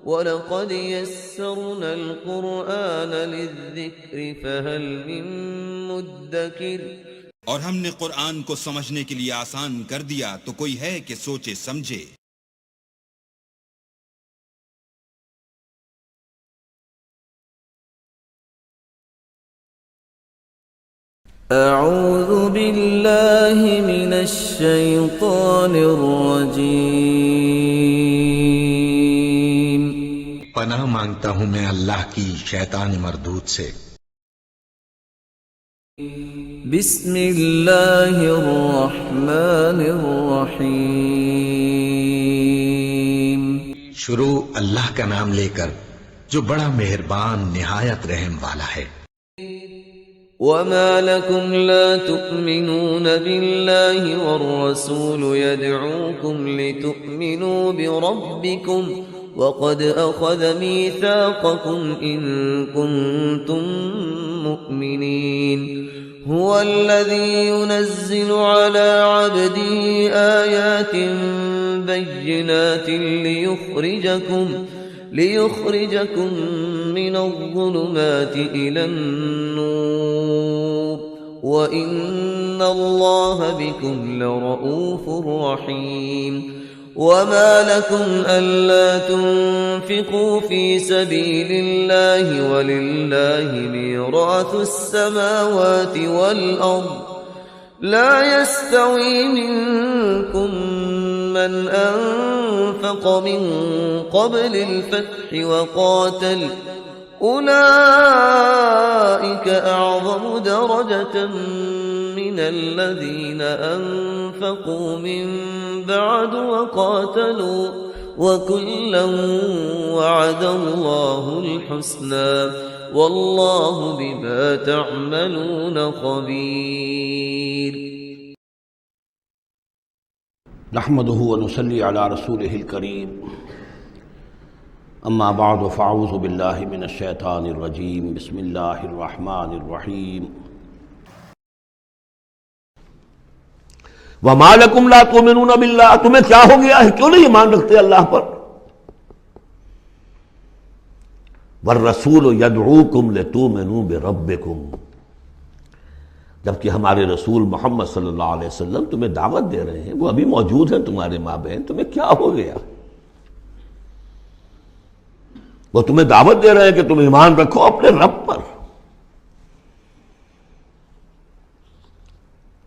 وَلَقَدْ يَسَّرْنَا الْقُرْآنَ لِلذِّكْرِ فَهَلْ مِن مُّدَّكِرٍ۔ اور ہم نے قرآن کو سمجھنے کے لیے آسان کر دیا تو کوئی ہے کہ سوچے سمجھے۔ اعوذ باللہ من الشیطان الرجیم۔ پناہ مانگتا ہوں میں اللہ کی شیطان مردود سے۔ بسم اللہ الرحمن الرحیم۔ شروع اللہ کا نام لے کر جو بڑا مہربان نہایت رحم والا ہے۔ وما لكم لا تؤمنون بالله والرسول يدعوكم لتؤمنوا بربكم وقد أخذ ميثاقكم إن كنتم مؤمنين هو الذي ينزل على عبده آيات بينات ليخرجكم من الظلمات إلى النور وإن الله بكم لرؤوف رحيم وما لكم ألا تنفقوا في سبيل الله ولله ميراث السماوات والأرض لا يستوي منكم من أنفق من قبل الفتح وقاتل أولئك أعظم درجة من الذين أنفقوا من بعد وقاتلوا وكلا وعد الله الحسنى والله بما تعملون خبير۔ نحمده ونصلي على رسوله الكريم اما بعد فاعوذ بالله من الشیطان الرجیم بسم اللہ الرحمن الرحیم۔ وما لکم لا تؤمنون باللہ، تمہیں کیا ہو گیا ہے، کیوں نہیں ایمان رکھتے اللہ پر؟ والرسول یدعوکم لتؤمنوا بربکم، جبکہ ہمارے رسول محمد صلی اللہ علیہ وسلم تمہیں دعوت دے رہے ہیں، وہ ابھی موجود ہیں تمہارے مابین، تمہیں کیا ہو گیا؟ وہ تمہیں دعوت دے رہے ہیں کہ تم ایمان رکھو اپنے رب پر۔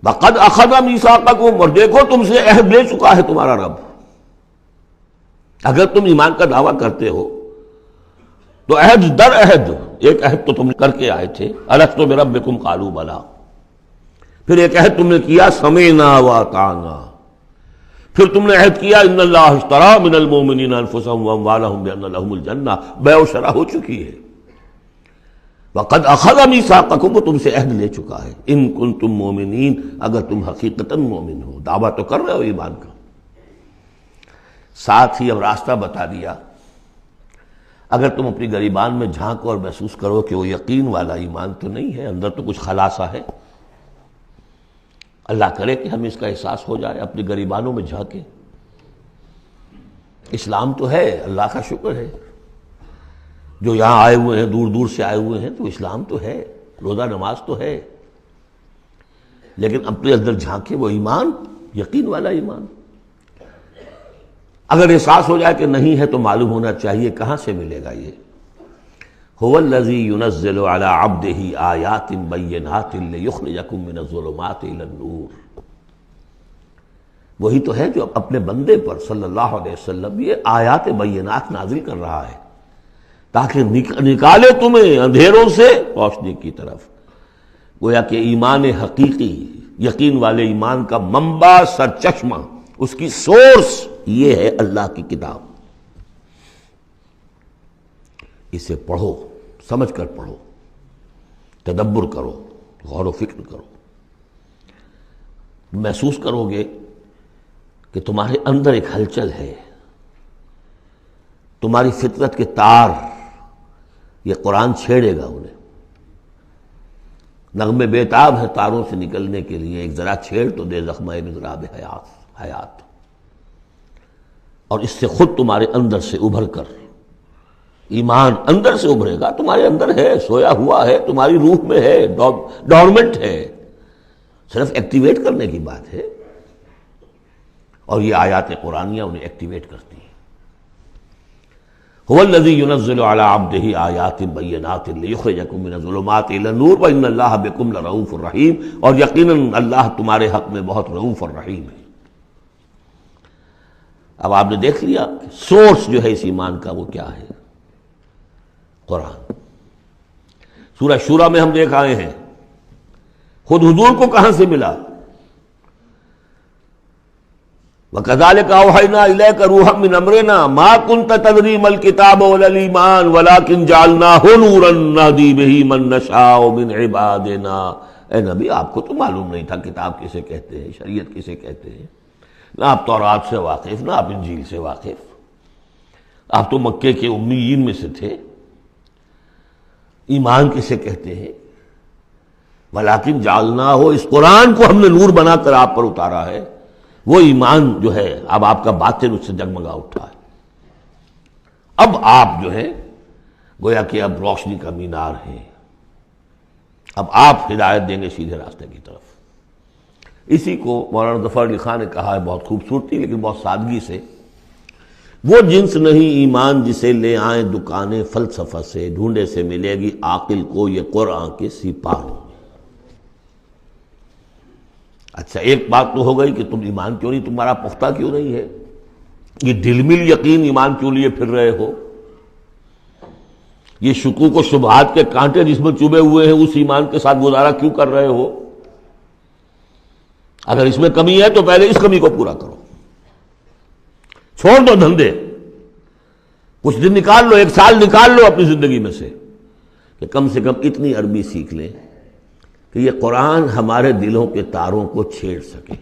وَقَدْ أَخَذَ مِيثَاقَكُمْ، اور دیکھو تم سے عہد لے چکا ہے تمہارا رب۔ اگر تم ایمان کا دعویٰ کرتے ہو تو عہد در عہد، ایک عہد تو تم کر کے آئے تھے، أَلَسْتُ بِرَبِّكُمْ قَالُوا بَلَىٰ، پھر ایک عہد تم نے کیا سَمِعْنَا وَأَطَعْنَا، پھر تم نے عہد کیا ان اللہ اشترى من المؤمنین انفسهم واموالهم بان لهم الجنہ، بیع و شرح ہو چکی ہے۔ وقد اخذ میثاقکم، وہ تم سے عہد لے چکا ہے، ان کنتم مؤمنین، اگر تم حقیقتاً مومن ہو، دعویٰ تو کر رہے ہو ایمان کا۔ ساتھ ہی اب راستہ بتا دیا، اگر تم اپنی گریبان میں جھانکو اور محسوس کرو کہ وہ یقین والا ایمان تو نہیں ہے، اندر تو کچھ خلاصہ ہے، اللہ کرے کہ ہمیں اس کا احساس ہو جائے، اپنی گریبانوں میں جھانکیں۔ اسلام تو ہے، اللہ کا شکر ہے، جو یہاں آئے ہوئے ہیں، دور دور سے آئے ہوئے ہیں، تو اسلام تو ہے، روزہ نماز تو ہے، لیکن اپنے اندر جھانکیں وہ ایمان، یقین والا ایمان۔ اگر احساس ہو جائے کہ نہیں ہے تو معلوم ہونا چاہیے کہاں سے ملے گا یہ۔ هو الذی ينزل على عبده آیات بینات لیخرجکم من الظلمات الى النور، وہی تو ہے جو اپنے بندے پر صلی اللہ علیہ وسلم یہ آیات بینات نازل کر رہا ہے تاکہ نکالے تمہیں اندھیروں سے روشنی کی طرف۔ گویا کہ ایمان حقیقی، یقین والے ایمان کا منبع، سرچشمہ، اس کی سورس یہ ہے اللہ کی کتاب۔ اسے پڑھو، سمجھ کر پڑھو، تدبر کرو، غور و فکر کرو، محسوس کرو گے کہ تمہارے اندر ایک ہلچل ہے، تمہاری فطرت کے تار، یہ قرآن چھیڑے گا انہیں۔ نغمے بیتاب ہے تاروں سے نکلنے کے لیے، ایک ذرا چھیڑ تو دے زخمہ مضراب حیات، اور اس سے خود تمہارے اندر سے ابھر کر ایمان اندر سے ابھرے گا، تمہارے اندر ہے، سویا ہوا ہے، تمہاری روح میں ہے، ڈورمنٹ ہے، صرف ایکٹیویٹ کرنے کی بات ہے، اور یہ آیات قرآنیہ انہیں ایکٹیویٹ کرتی ہیں۔ هو الذی ينزل على عبده آیات بینات لیخرجکم من الظلمات الی النور وان اللہ بکم لرؤوف رحیم، اور یقیناً اللہ تمہارے حق میں بہت رؤوف اور رحیم ہے۔ اب آپ نے دیکھ لیا سورس جو ہے اس ایمان کا وہ کیا ہے، قرآن۔ سورہ شورى میں ہم دیکھ آئے ہیں خود حضور کو کہاں سے ملا، وَكَذَلِكَ أَوْحَيْنَا إِلَيْكَ رُوحًا مِّنْ أَمْرِنَا مَا كُنْتَ تَدْرِي مَا الْكِتَابُ وَلَا الْإِيمَانُ وَلَكِنْ جَعَلْنَاهُ نُورًا نَهْدِي بِهِ مَن نَّشَاءُ مِنْ عِبَادِنَا۔ اے نبی، آپ کو تو معلوم نہیں تھا کتاب کسے کہتے ہیں، شریعت کسے کہتے ہیں، نہ آپ تورات سے واقف، نہ آپ انجیل سے واقف، آپ تو مکے کے امیین میں سے تھے۔ ایمان کسے کہتے ہیں، وَلَكِنْ جَعَلْنَاهُ، اس قرآن کو ہم نے نور بنا کر آپ پر اتارا ہے۔ وہ ایمان جو ہے اب آپ کا باطن اس سے جگمگا اٹھا ہے، اب آپ جو ہے گویا کہ اب روشنی کا مینار ہیں، اب آپ ہدایت دیں گے سیدھے راستے کی طرف۔ اسی کو مولانا ظفر علی خان نے کہا ہے بہت خوبصورتی لیکن بہت سادگی سے، وہ جنس نہیں ایمان جسے لے آئیں دکانیں فلسفہ سے، ڈھونڈے سے ملے گی عاقل کو یہ قرآن کے سپاہوں۔ اچھا، ایک بات تو ہو گئی کہ تم ایمان کیوں نہیں، تمہارا پختہ کیوں نہیں ہے، یہ دلمل یقین ایمان کیوں لیے پھر رہے ہو، یہ شکوک و شبہات کے کانٹے جس میں چبھے ہوئے ہیں اس ایمان کے ساتھ گزارا کیوں کر رہے ہو؟ اگر اس میں کمی ہے تو پہلے اس کمی کو پورا کرو، چھوڑ دو دھندے، کچھ دن نکال لو، 1 سال نکال لو اپنی زندگی میں سے کہ کم سے کم اتنی عربی سیکھ لیں کہ یہ قرآن ہمارے دلوں کے تاروں کو چھیڑ سکے۔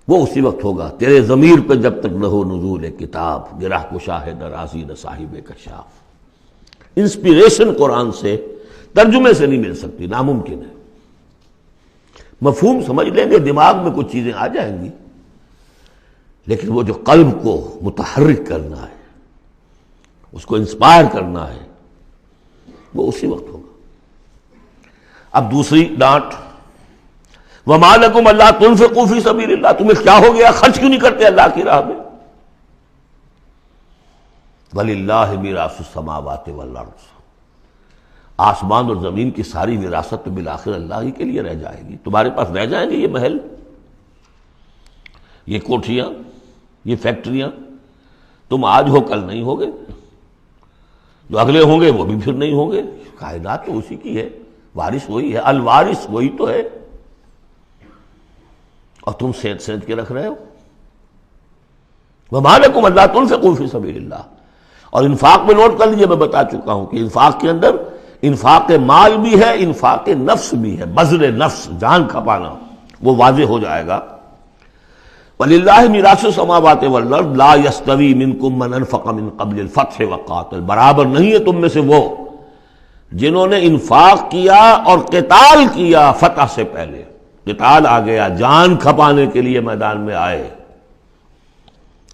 وہ اسی وقت ہوگا تیرے ضمیر پہ جب تک نہ ہو نزول کتاب، گرہ کشا ہے درازی نہ صاحب کشاف۔ انسپیریشن قرآن سے، ترجمے سے نہیں مل سکتی، ناممکن ہے۔ مفہوم سمجھ لیں گے، دماغ میں کچھ چیزیں آ جائیں گی، لیکن وہ جو قلب کو متحرک کرنا ہے، اس کو انسپائر کرنا ہے، وہ اسی وقت ہوگا۔ اب دوسری ڈانٹ، وَمَا لَكُمْ أَلَّا تُنْفِقُوا فِي سَبِيلِ اللَّهِ، تمہیں کیا ہو گیا، خرچ کیوں نہیں کرتے اللہ کی راہ میں؟ وَلِلَّهِ مِيرَاثُ السَّمَاوَاتِ وَالْأَرْضِ، آسمان اور زمین کی ساری وراثت تو بالآخر اللہ ہی کے لیے رہ جائے گی، تمہارے پاس رہ جائیں گے یہ محل، یہ کوٹھیاں، یہ فیکٹریاں، تم آج ہو کل نہیں ہوگے، جو اگلے ہوں گے وہ بھی پھر نہیں ہوں گے، کائنات تو اسی کی ہے، وارث وہی ہے، الوارث وہی تو ہے، اور تم سینت سینت کے رکھ رہے ہو۔ وَمَا لَكُمْ أَلَّا تُنْفِقُوا فِي سَبِيلِ اللَّهِ، اور انفاق میں نوٹ کر لیجیے، میں بتا چکا ہوں کہ انفاق کے اندر انفاق مال بھی ہے، انفاق نفس بھی ہے، بذل نفس، جان کھپانا، وہ واضح ہو جائے گا۔ وَلِلَّهِ مِيرَاثُ السَّمَاوَاتِ وَالْأَرْضِ لَا يَسْتَوِي مِنْكُمْ مَنْ أَنْفَقَ مِنْ قَبْلِ الْفَتْحِ وَقَاتَلَ، برابر نہیں ہے تم میں سے وہ جنہوں نے انفاق کیا اور قتال کیا فتح سے پہلے، قتال آ گیا، جان کھپانے کے لیے میدان میں آئے۔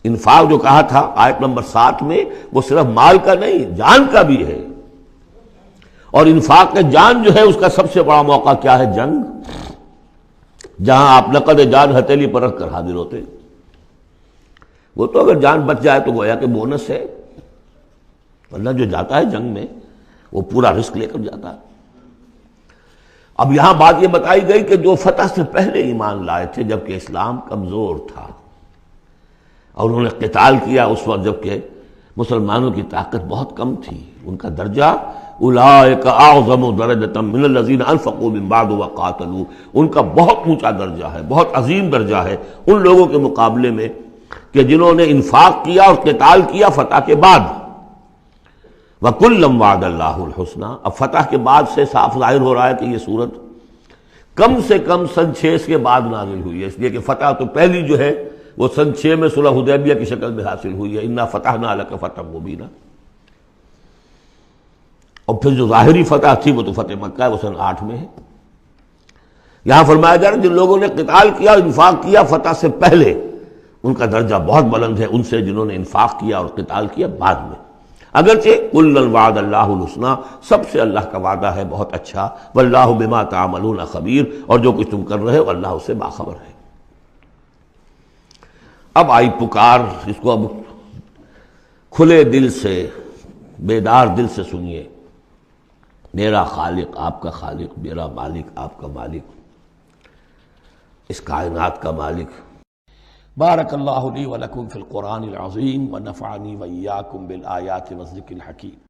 انفاق جو کہا تھا آیت نمبر 7 میں، وہ صرف مال کا نہیں، جان کا بھی ہے، اور انفاق کے جان جو ہے اس کا سب سے بڑا موقع کیا ہے، جنگ، جہاں آپ نقد جان ہتھیلی پر رکھ کر حاضر ہوتے، وہ تو اگر جان بچ جائے تو گویا کہ بونس ہے، ورنہ جو جاتا ہے جنگ میں وہ پورا رسک لے کر جاتا ہے۔ اب یہاں بات یہ بتائی گئی کہ جو فتح سے پہلے ایمان لائے تھے جبکہ اسلام کمزور تھا، اور انہوں نے قتال کیا اس وقت جبکہ مسلمانوں کی طاقت بہت کم تھی، ان کا درجہ اولئک اعظم درجۃ من الذین انفقوا من بعد وقاتلوا، ان کا بہت اونچا درجہ ہے، بہت عظیم درجہ ہے ان لوگوں کے مقابلے میں کہ جنہوں نے انفاق کیا اور قتال کیا فتح کے بعد۔ وَكُلًّا وَعَدَ اللَّهُ الْحُسْنَىٰ، اب فتح کے بعد سے صاف ظاہر ہو رہا ہے کہ یہ صورت کم سے کم سن 6 کے بعد نازل ہوئی ہے، اس لیے کہ فتح تو پہلی جو ہے وہ سن 6 میں صلح حدیبیہ کی شکل میں حاصل ہوئی ہے، اِنَّا فَتَحْنَا لَكَ فَتْحًا مُبِينًا، اور پھر جو ظاہری فتح تھی وہ تو فتح مکہ ہے، وہ سن 8 میں ہے۔ یہاں فرمایا جا رہا ہے جن لوگوں نے قتال کیا اور انفاق کیا فتح سے پہلے، ان کا درجہ بہت بلند ہے ان سے جنہوں نے انفاق کیا اور قتال کیا بعد میں. اگرچہ کل وعد اللہ الحسنی، سب سے اللہ کا وعدہ ہے بہت اچھا، واللہ بما تعملون خبیر، اور جو کچھ تم کر رہے ہو اللہ اس سے باخبر ہے. اب آئی پکار، اس کو اب کھلے دل سے بیدار دل سے سنیے. میرا خالق آپ کا خالق، میرا مالک آپ کا مالک، اس کائنات کا مالک. بارک اللہ لی ولکم فی القرآن العظیم ونفعنی وإیاکم بالآیات والذکر الحکیم.